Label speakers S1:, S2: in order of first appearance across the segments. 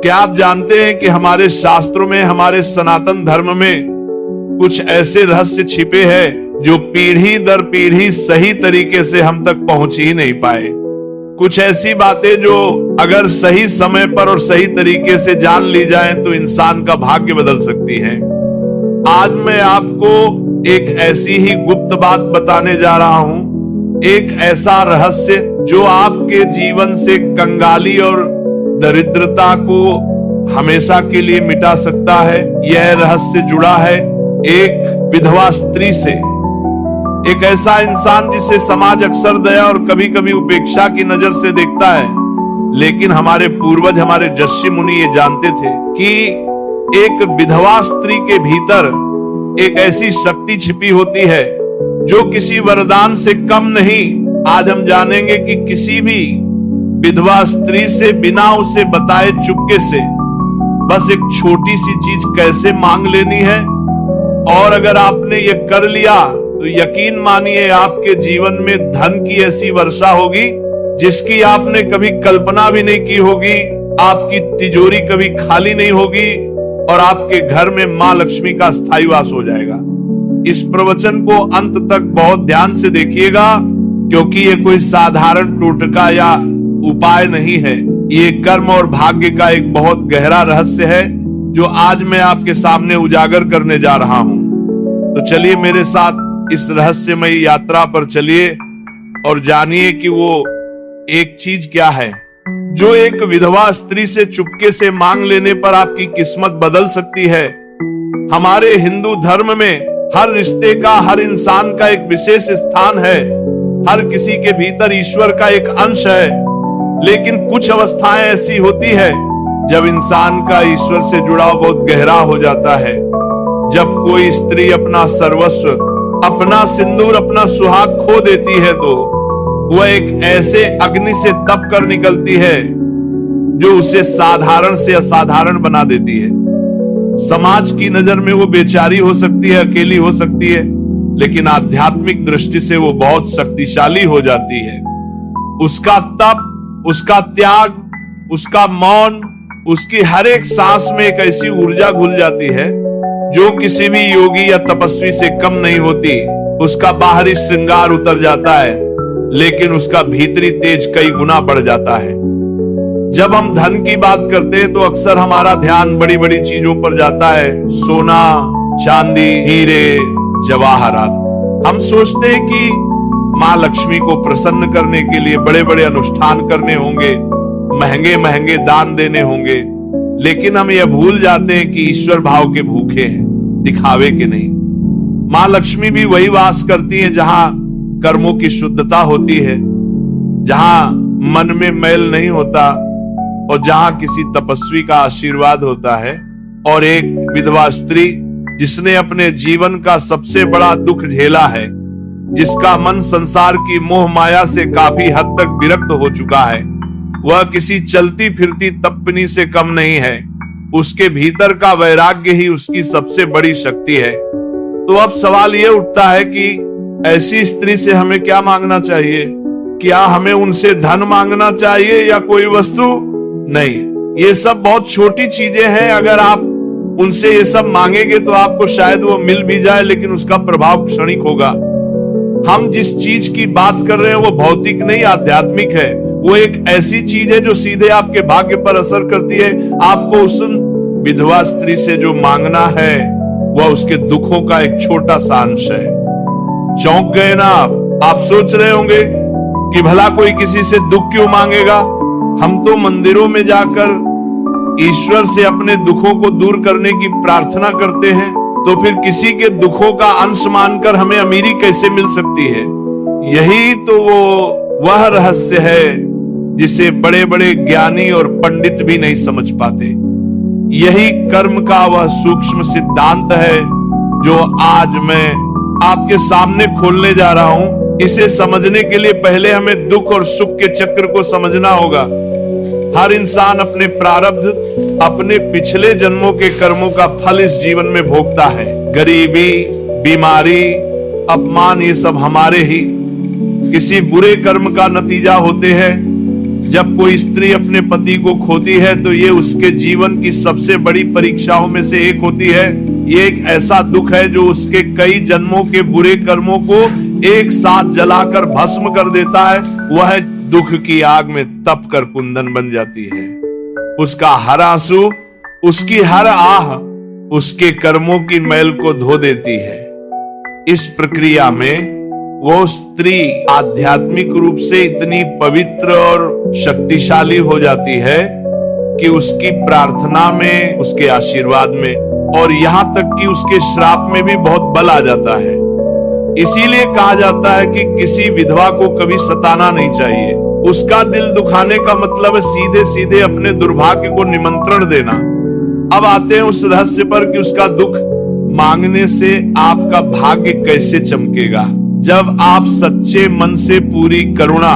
S1: क्या आप जानते हैं कि हमारे शास्त्रों में, हमारे सनातन धर्म में कुछ ऐसे रहस्य छिपे हैं जो पीढ़ी दर पीढ़ी सही तरीके से हम तक पहुंच ही नहीं पाए। कुछ ऐसी बातें जो अगर सही समय पर और सही तरीके से जान ली जाएं तो इंसान का भाग्य बदल सकती है। आज मैं आपको एक ऐसी ही गुप्त बात बताने जा रहा हूं, एक ऐसा रहस्य जो आपके जीवन से कंगाली और दरिद्रता को हमेशा के लिए मिटा सकता है। यह रहस्य जुड़ा है एक विधवा स्त्री से, एक ऐसा इंसान जिसे समाज अक्सर दया और कभी कभी उपेक्षा की नजर से देखता है। लेकिन हमारे पूर्वज, हमारे ऋषि मुनि ये जानते थे कि एक विधवा स्त्री के भीतर एक ऐसी शक्ति छिपी होती है जो किसी वरदान से कम नहीं। आज हम जानेंगे कि किसी भी विधवा स्त्री से बिना उसे बताए चुपके से बस एक छोटी सी चीज कैसे मांग लेनी है, और अगर आपने ये कर लिया तो यकीन मानिए आपके जीवन में धन की ऐसी वर्षा होगी जिसकी आपने कभी कल्पना भी नहीं की होगी। आपकी तिजोरी कभी खाली नहीं होगी और आपके घर में मां लक्ष्मी का स्थायी वास हो जाएगा। इस प्रवचन को अंत तक बहुत ध्यान से देखिएगा, क्योंकि ये कोई साधारण टोटका या उपाय नहीं है। ये कर्म और भाग्य का एक बहुत गहरा रहस्य है जो आज मैं आपके सामने उजागर करने जा रहा हूं। तो चलिए मेरे साथ इस रहस्यमयी यात्रा पर चलिए और जानिए कि वो एक चीज क्या है जो एक विधवा स्त्री से चुपके से मांग लेने पर आपकी किस्मत बदल सकती है। हमारे हिंदू धर्म में हर रिश्ते का, हर इंसान का एक विशेष स्थान है। हर किसी के भीतर ईश्वर का एक अंश है। लेकिन कुछ अवस्थाएं ऐसी होती है जब इंसान का ईश्वर से जुड़ाव बहुत गहरा हो जाता है। जब कोई स्त्री अपना सर्वस्व, अपना सिंदूर, अपना सुहाग खो देती है तो वह एक ऐसे अग्नि से तप कर निकलती है जो उसे साधारण से असाधारण बना देती है। समाज की नजर में वो बेचारी हो सकती है, अकेली हो सकती है, लेकिन आध्यात्मिक दृष्टि से वो बहुत शक्तिशाली हो जाती है। उसका तप, उसका त्याग, उसका मौन, उसकी हर एक सांस में एक ऐसी ऊर्जा घुल जाती है जो किसी भी योगी या तपस्वी से कम नहीं होती। उसका बाहरी श्रृंगार उतर जाता है लेकिन उसका भीतरी तेज कई गुना बढ़ जाता है। जब हम धन की बात करते हैं तो अक्सर हमारा ध्यान बड़ी बड़ी चीजों पर जाता है, सोना, चांदी, हीरे, जवाहरात। हम सोचते हैं कि मां लक्ष्मी को प्रसन्न करने के लिए बड़े बड़े अनुष्ठान करने होंगे, महंगे महंगे दान देने होंगे, लेकिन हम यह भूल जाते हैं कि ईश्वर भाव के भूखे हैं, दिखावे के नहीं। मां लक्ष्मी भी वही वास करती है जहां कर्मों की शुद्धता होती है, जहां मन में मैल नहीं होता और जहां किसी तपस्वी का आशीर्वाद होता है। और एक विधवा स्त्री जिसने अपने जीवन का सबसे बड़ा दुख झेला है, जिसका मन संसार की मोह माया से काफी हद तक विरक्त हो चुका है, वह किसी चलती फिरती तपनी से कम नहीं है। उसके भीतर का वैराग्य ही उसकी सबसे बड़ी शक्ति है। तो अब सवाल यह उठता है कि ऐसी स्त्री से हमें क्या मांगना चाहिए? क्या हमें उनसे धन मांगना चाहिए या कोई वस्तु? नहीं, ये सब बहुत छोटी चीजें हैं। अगर आप उनसे ये सब मांगेंगे तो आपको शायद वो मिल भी जाए, लेकिन उसका प्रभाव क्षणिक होगा। हम जिस चीज की बात कर रहे हैं वो भौतिक नहीं, आध्यात्मिक है। वो एक ऐसी चीज है जो सीधे आपके भाग्य पर असर करती है। आपको उस विधवा स्त्री से जो मांगना है वह उसके दुखों का एक छोटा सा अंश है। चौंक गए ना आप सोच रहे होंगे कि भला कोई किसी से दुख क्यों मांगेगा? हम तो मंदिरों में जाकर ईश्वर से अपने दुखों को दूर करने की प्रार्थना करते हैं, तो फिर किसी के दुखों का अंश मानकर हमें अमीरी कैसे मिल सकती है? यही तो वह रहस्य है जिसे बड़े बड़े ज्ञानी और पंडित भी नहीं समझ पाते। यही कर्म का वह सूक्ष्म सिद्धांत है जो आज मैं आपके सामने खोलने जा रहा हूं। इसे समझने के लिए पहले हमें दुख और सुख के चक्र को समझना होगा। हर इंसान अपने प्रारब्ध, अपने पिछले जन्मों के कर्मों का फल इस जीवन में भोगता है। गरीबी, बीमारी, अपमान, ये सब हमारे ही किसी बुरे कर्म का नतीजा होते हैं। जब कोई स्त्री अपने पति को खोती है तो ये उसके जीवन की सबसे बड़ी परीक्षाओं में से एक होती है। ये एक ऐसा दुख है जो उसके कई जन्मों के बुरे कर्मों को एक साथ जलाकर भस्म कर देता है। वह दुख की आग में तप कर कुंदन बन जाती है। उसका हर आंसू, उसकी हर आह उसके कर्मों की मैल को धो देती है। इस प्रक्रिया में वो स्त्री आध्यात्मिक रूप से इतनी पवित्र और शक्तिशाली हो जाती है कि उसकी प्रार्थना में, उसके आशीर्वाद में और यहां तक कि उसके श्राप में भी बहुत बल आ जाता है। इसीलिए कहा जाता है कि किसी विधवा को कभी सताना नहीं चाहिए। उसका दिल दुखाने का मतलब है सीधे सीधे अपने दुर्भाग्य को निमंत्रण देना। अब आते हैं उस रहस्य पर कि उसका दुख मांगने से आपका भाग्य कैसे चमकेगा। जब आप सच्चे मन से पूरी करुणा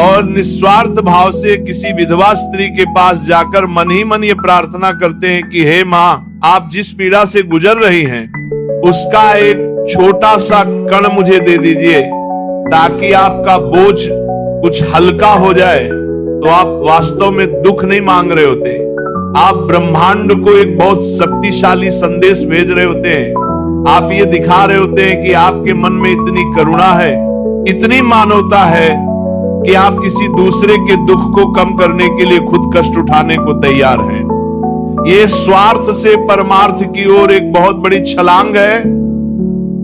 S1: और निस्वार्थ भाव से किसी विधवा स्त्री के पास जाकर मन ही मन ये प्रार्थना करते हैं कि हे माँ, आप जिस पीड़ा से गुजर रही हैं उसका एक छोटा सा कण मुझे दे दीजिए ताकि आपका बोझ कुछ हल्का हो जाए, तो आप वास्तव में दुख नहीं मांग रहे होते, आप ब्रह्मांड को एक बहुत शक्तिशाली संदेश भेज रहे होते हैं। आप ये दिखा रहे होते हैं कि आपके मन में इतनी करुणा है, इतनी मानवता है कि आप किसी दूसरे के दुख को कम करने के लिए खुद कष्ट उठाने को तैयार हैं। ये स्वार्थ से परमार्थ की ओर एक बहुत बड़ी छलांग है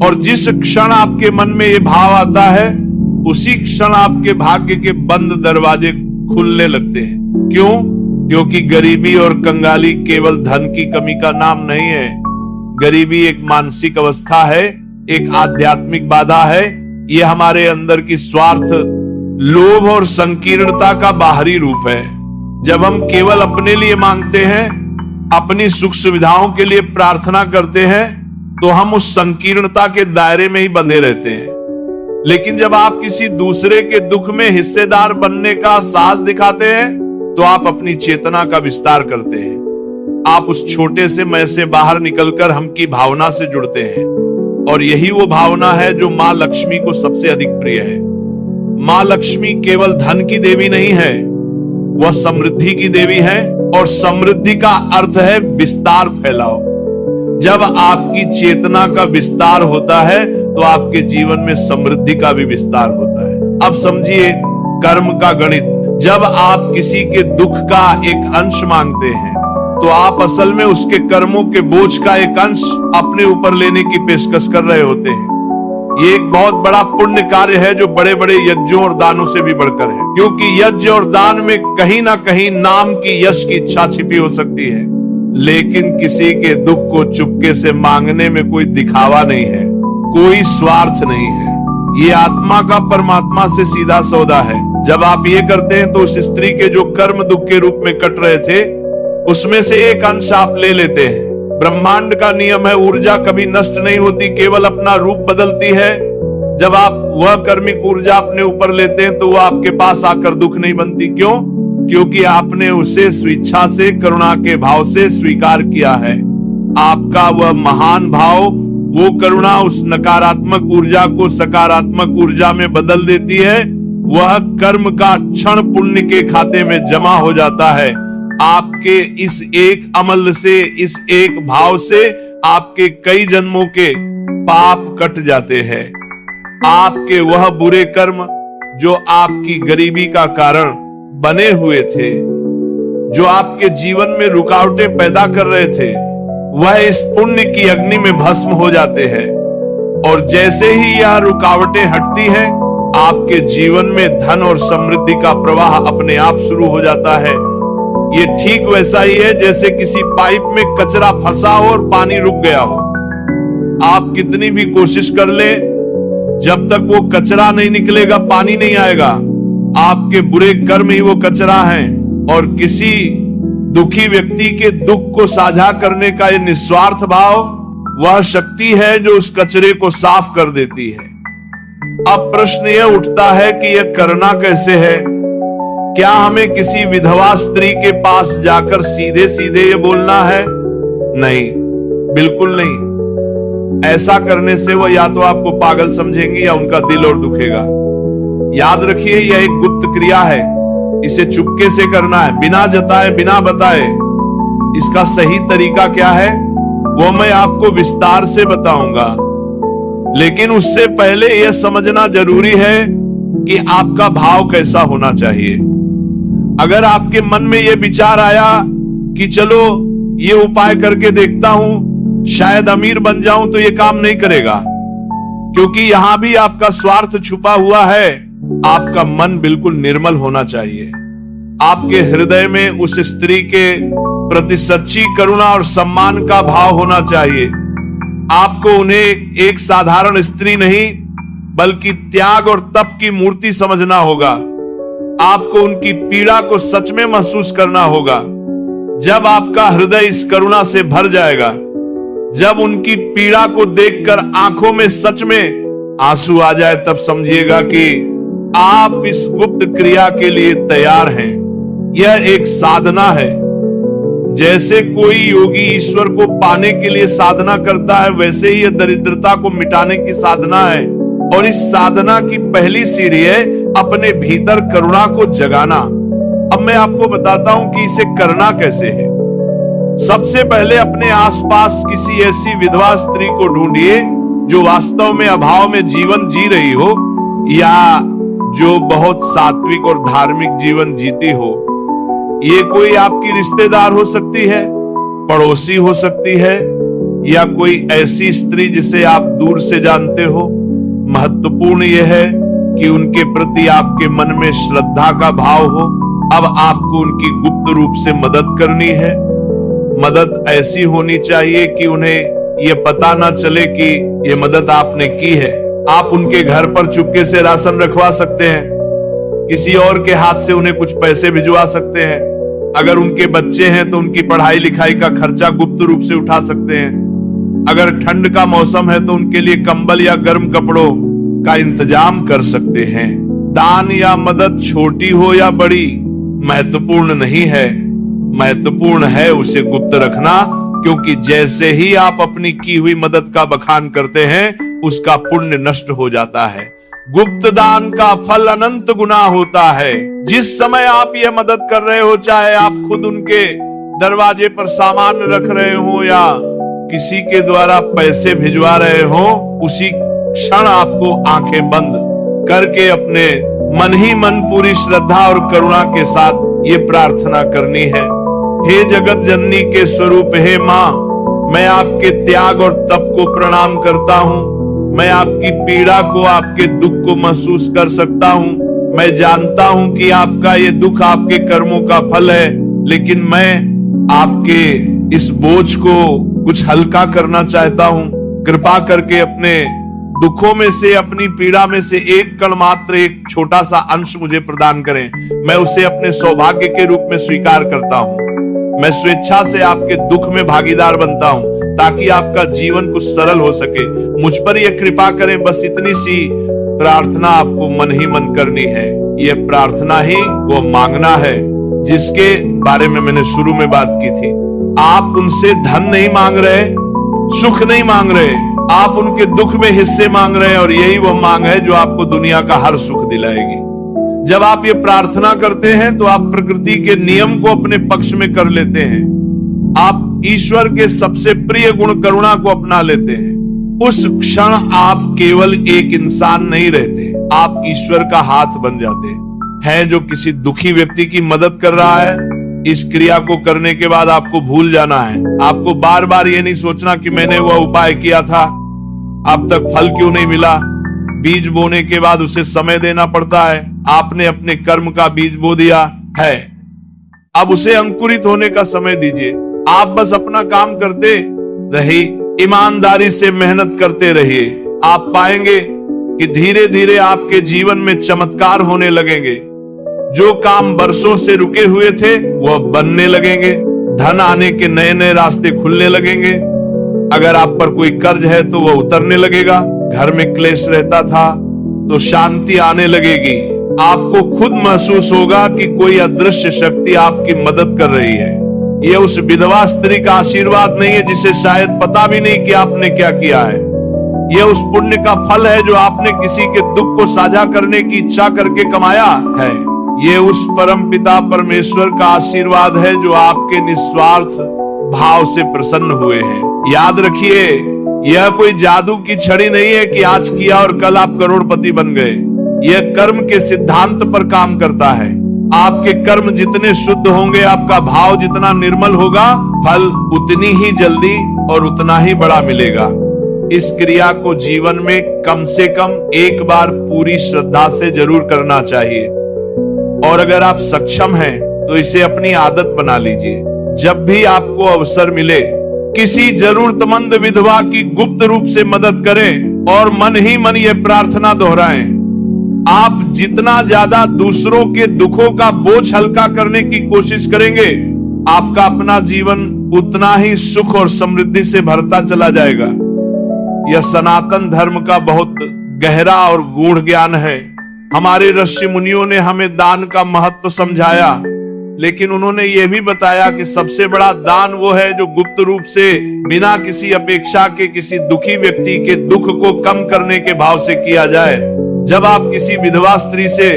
S1: और जिस क्षण आपके मन में ये भाव आता है उसी क्षण आपके भाग्य के बंद दरवाजे खुलने लगते हैं। क्यों? क्योंकि गरीबी और कंगाली केवल धन की कमी का नाम नहीं है। गरीबी एक मानसिक अवस्था है, एक आध्यात्मिक बाधा है। ये हमारे अंदर की स्वार्थ, लोभ और संकीर्णता का बाहरी रूप है। जब हम केवल अपने लिए मांगते हैं, अपनी सुख सुविधाओं के लिए प्रार्थना करते हैं, तो हम उस संकीर्णता के दायरे में ही बंधे रहते हैं। लेकिन जब आप किसी दूसरे के दुख में हिस्सेदार बनने का साहस दिखाते हैं, तो आप अपनी चेतना का विस्तार करते हैं। आप उस छोटे से मैं से बाहर निकलकर हम की भावना से जुड़ते हैं और यही वो भावना है जो मां लक्ष्मी को सबसे अधिक प्रिय है। मां लक्ष्मी केवल धन की देवी नहीं है, वह समृद्धि की देवी है और समृद्धि का अर्थ है विस्तार, फैलाव। जब आपकी चेतना का विस्तार होता है तो आपके जीवन में समृद्धि का भी विस्तार होता है। अब समझिए कर्म का गणित। जब आप किसी के दुख का एक अंश मांगते हैं तो आप असल में उसके कर्मों के बोझ का एक अंश अपने ऊपर लेने की पेशकश कर रहे होते हैं। ये एक बहुत बड़ा पुण्य कार्य है जो बड़े बड़े यज्ञों और दानों से भी बढ़कर है, क्योंकि यज्ञ और दान में कहीं ना कहीं नाम की, यश की इच्छा छिपी हो सकती है। लेकिन किसी के दुख को चुपके से मांगने में कोई दिखावा नहीं है, कोई स्वार्थ नहीं है। ये आत्मा का परमात्मा से सीधा सौदा है। जब आप ये करते हैं तो उस स्त्री के जो कर्म दुख के रूप में कट रहे थे उसमें से एक अंश आप ले लेते हैं। ब्रह्मांड का नियम है, ऊर्जा कभी नष्ट नहीं होती, केवल अपना रूप बदलती है। जब आप वह कर्मिक ऊर्जा अपने ऊपर लेते हैं तो वह आपके पास आकर दुख नहीं बनती। क्यों? क्योंकि आपने उसे स्वेच्छा से, करुणा के भाव से स्वीकार किया है। आपका वह महान भाव, वो करुणा उस नकारात्मक ऊर्जा को सकारात्मक ऊर्जा में बदल देती है। वह कर्म का क्षण पुण्य के खाते में जमा हो जाता है। आपके इस एक अमल से, इस एक भाव से आपके कई जन्मों के पाप कट जाते हैं। आपके वह बुरे कर्म जो आपकी गरीबी का कारण बने हुए थे, जो आपके जीवन में रुकावटें पैदा कर रहे थे, वह इस पुण्य की अग्नि में भस्म हो जाते हैं। और जैसे ही यह रुकावटें हटती हैं, आपके जीवन में धन और समृद्धि का प्रवाह अपने आप शुरू हो जाता है। ये ठीक वैसा ही है जैसे किसी पाइप में कचरा फंसा हो और पानी रुक गया हो। आप कितनी भी कोशिश कर ले, जब तक वो कचरा नहीं निकलेगा पानी नहीं आएगा। आपके बुरे कर्म ही वो कचरा हैं। और किसी दुखी व्यक्ति के दुख को साझा करने का ये निस्वार्थ भाव वह शक्ति है जो उस कचरे को साफ कर देती है। अब प्रश्न यह उठता है कि यह करना कैसे है? क्या हमें किसी विधवा स्त्री के पास जाकर सीधे सीधे ये बोलना है? नहीं, बिल्कुल नहीं। ऐसा करने से वह या तो आपको पागल समझेंगी या उनका दिल और दुखेगा। याद रखिए, यह एक गुप्त क्रिया है। इसे चुपके से करना है, बिना जताए बिना बताए। इसका सही तरीका क्या है वो मैं आपको विस्तार से बताऊंगा, लेकिन उससे पहले यह समझना जरूरी है कि आपका भाव कैसा होना चाहिए। अगर आपके मन में यह विचार आया कि चलो ये उपाय करके देखता हूं, शायद अमीर बन जाऊं, तो ये काम नहीं करेगा, क्योंकि यहां भी आपका स्वार्थ छुपा हुआ है। आपका मन बिल्कुल निर्मल होना चाहिए। आपके हृदय में उस स्त्री के प्रति सच्ची करुणा और सम्मान का भाव होना चाहिए। आपको उन्हें एक साधारण स्त्री नहीं बल्कि त्याग और तप की मूर्ति समझना होगा। आपको उनकी पीड़ा को सच में महसूस करना होगा। जब आपका हृदय इस करुणा से भर जाएगा, जब उनकी पीड़ा को देखकर आंखों में सच में आंसू आ जाए, तब समझिएगा कि आप इस गुप्त क्रिया के लिए तैयार हैं। यह एक साधना है। जैसे कोई योगी ईश्वर को पाने के लिए साधना करता है, वैसे ही यह दरिद्रता को मिटाने की साधना है। और इस साधना की पहली सीढ़ी है अपने भीतर करुणा को जगाना। अब मैं आपको बताता हूं कि इसे करना कैसे है। सबसे पहले अपने आसपास किसी ऐसी विधवा स्त्री को ढूंढिए जो वास्तव में अभाव में जीवन जी रही हो, या जो बहुत सात्विक और धार्मिक जीवन जीती हो। ये कोई आपकी रिश्तेदार हो सकती है, पड़ोसी हो सकती है, या कोई ऐसी स्त्री जिसे आप दूर से जानते हो। महत्वपूर्ण यह है कि उनके प्रति आपके मन में श्रद्धा का भाव हो। अब आपको उनकी गुप्त रूप से मदद करनी है। मदद ऐसी होनी चाहिए कि उन्हें यह पता ना चले कि यह मदद आपने की है। आप उनके घर पर चुपके से राशन रखवा सकते हैं, किसी और के हाथ से उन्हें कुछ पैसे भिजवा सकते हैं। अगर उनके बच्चे हैं तो उनकी पढ़ाई लिखाई का खर्चा गुप्त रूप से उठा सकते हैं। अगर ठंड का मौसम है तो उनके लिए कंबल या गर्म कपड़ों का इंतजाम कर सकते हैं। दान या मदद छोटी हो या बड़ी महत्वपूर्ण नहीं है, महत्वपूर्ण है उसे गुप्त रखना, क्योंकि जैसे ही आप अपनी की हुई मदद का बखान करते हैं उसका पुण्य नष्ट हो जाता है। गुप्त दान का फल अनंत गुना होता है। जिस समय आप यह मदद कर रहे हो, चाहे आप खुद उनके दरवाजे पर सामान रख रहे हो या किसी के द्वारा पैसे भिजवा रहे हो, उसी क्षण आपको आंखें बंद करके अपने मन ही मन पूरी श्रद्धा और करुणा के साथ ये प्रार्थना करनी है। हे जगत जननी के स्वरूप, हे माँ, मैं आपके त्याग और तप को प्रणाम करता हूँ। मैं आपकी पीड़ा को, आपके दुख को महसूस कर सकता हूँ। मैं जानता हूँ कि आपका ये दुख आपके कर्मों का फल है, लेकिन मैं आपके इस बोझ को कुछ हल्का करना चाहता हूँ। कृपा करके अपने दुखों में से, अपनी पीड़ा में से एक कण मात्र, एक छोटा सा अंश मुझे प्रदान करें। मैं उसे अपने सौभाग्य के रूप में स्वीकार करता हूँ। मैं स्वेच्छा से आपके दुख में भागीदार बनता हूँ ताकि आपका जीवन कुछ सरल हो सके। मुझ पर यह कृपा करें। बस इतनी सी प्रार्थना आपको मन ही मन करनी है। यह प्रार्थना ही वो मांगना है जिसके बारे में मैंने शुरू में बात की थी। आप उनसे धन नहीं मांग रहे, सुख नहीं मांग रहे, आप उनके दुख में हिस्से मांग रहे हैं, और यही वो मांग है जो आपको दुनिया का हर सुख दिलाएगी। जब आप ये प्रार्थना करते हैं तो आप प्रकृति के नियम को अपने पक्ष में कर लेते हैं। आप ईश्वर के सबसे प्रिय गुण करुणा को अपना लेते हैं। उस क्षण आप केवल एक इंसान नहीं रहते, आप ईश्वर का हाथ बन जाते हैं जो किसी दुखी व्यक्ति की मदद कर रहा है। इस क्रिया को करने के बाद आपको भूल जाना है। आपको बार बार ये नहीं सोचना कि मैंने वह उपाय किया था, अब तक फल क्यों नहीं मिला। बीज बोने के बाद उसे समय देना पड़ता है। आपने अपने कर्म का बीज बो दिया है, अब उसे अंकुरित होने का समय दीजिए। आप बस अपना काम करते रहिए, ईमानदारी से मेहनत करते रहिए। आप पाएंगे कि धीरे धीरे आपके जीवन में चमत्कार होने लगेंगे। जो काम बरसों से रुके हुए थे वह बनने लगेंगे। धन आने के नए नए रास्ते खुलने लगेंगे। अगर आप पर कोई कर्ज है तो वह उतरने लगेगा। घर में क्लेश रहता था तो शांति आने लगेगी। आपको खुद महसूस होगा कि कोई अदृश्य शक्ति आपकी मदद कर रही है। यह उस विधवा स्त्री का आशीर्वाद नहीं है जिसे शायद पता भी नहीं कि आपने क्या किया है। यह उस पुण्य का फल है जो आपने किसी के दुख को साझा करने की इच्छा करके कमाया है। ये उस परम पिता परमेश्वर का आशीर्वाद है जो आपके निस्वार्थ भाव से प्रसन्न हुए हैं। याद रखिए, यह कोई जादू की छड़ी नहीं है कि आज किया और कल आप करोड़पति बन गए। यह कर्म के सिद्धांत पर काम करता है। आपके कर्म जितने शुद्ध होंगे, आपका भाव जितना निर्मल होगा, फल उतनी ही जल्दी और उतना ही बड़ा मिलेगा। इस क्रिया को जीवन में कम से कम एक बार पूरी श्रद्धा से जरूर करना चाहिए, और अगर आप सक्षम हैं तो इसे अपनी आदत बना लीजिए। जब भी आपको अवसर मिले, किसी जरूरतमंद विधवा की गुप्त रूप से मदद करें और मन ही मन यह प्रार्थना दोहराएं। आप जितना ज्यादा दूसरों के दुखों का बोझ हल्का करने की कोशिश करेंगे, आपका अपना जीवन उतना ही सुख और समृद्धि से भरता चला जाएगा। यह सनातन धर्म का बहुत गहरा और गूढ़ ज्ञान है। हमारे ऋषि मुनियों ने हमें दान का महत्व समझाया, लेकिन उन्होंने यह भी बताया कि सबसे बड़ा दान वो है जो गुप्त रूप से बिना किसी अपेक्षा के किसी दुखी व्यक्ति के दुख को कम करने के भाव से किया जाए। जब आप किसी विधवा स्त्री से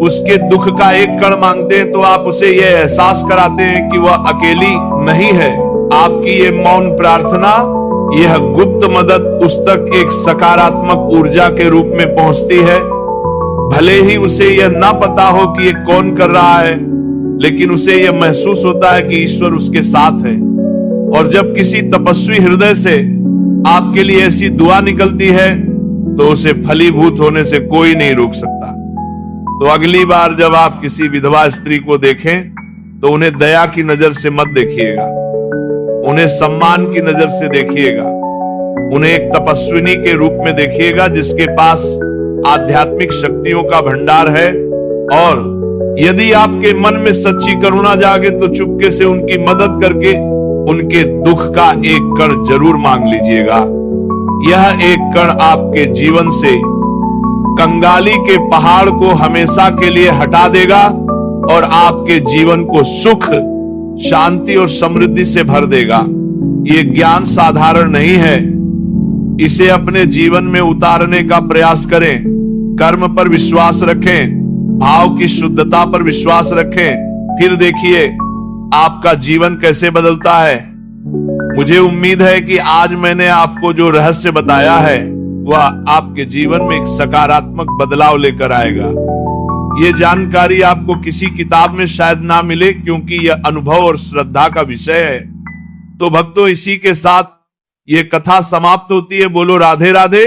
S1: उसके दुख का एक कण मांगते हैं तो आप उसे यह एहसास कराते हैं कि वह अकेली नहीं है। आपकी ये मौन प्रार्थना, यह गुप्त मदद उस तक एक सकारात्मक ऊर्जा के रूप में पहुंचती है। भले ही उसे यह ना पता हो कि ये कौन कर रहा है, लेकिन उसे यह महसूस होता है कि ईश्वर उसके साथ है। और जब किसी तपस्वी हृदय से आपके लिए ऐसी दुआ निकलती है तो उसे फलीभूत होने से कोई नहीं रोक सकता। तो अगली बार जब आप किसी विधवा स्त्री को देखें तो उन्हें दया की नजर से मत देखिएगा, उन्हें सम्मान की नजर से देखिएगा। उन्हें एक तपस्विनी के रूप में देखिएगा जिसके पास आध्यात्मिक शक्तियों का भंडार है। और यदि आपके मन में सच्ची करुणा जागे तो चुपके से उनकी मदद करके उनके दुख का एक कण जरूर मांग लीजिएगा। यह एक कण आपके जीवन से कंगाली के पहाड़ को हमेशा के लिए हटा देगा और आपके जीवन को सुख, शांति और समृद्धि से भर देगा। ये ज्ञान साधारण नहीं है, इसे अपने जीवन में उतारने का प्रयास करें। कर्म पर विश्वास रखें, भाव की शुद्धता पर विश्वास रखें, फिर देखिए आपका जीवन कैसे बदलता है। मुझे उम्मीद है कि आज मैंने आपको जो रहस्य बताया है वह आपके जीवन में एक सकारात्मक बदलाव लेकर आएगा। ये जानकारी आपको किसी किताब में शायद ना मिले, क्योंकि यह अनुभव और श्रद्धा का विषय है। तो भक्तों, इसी के साथ ये कथा समाप्त होती है। बोलो राधे राधे।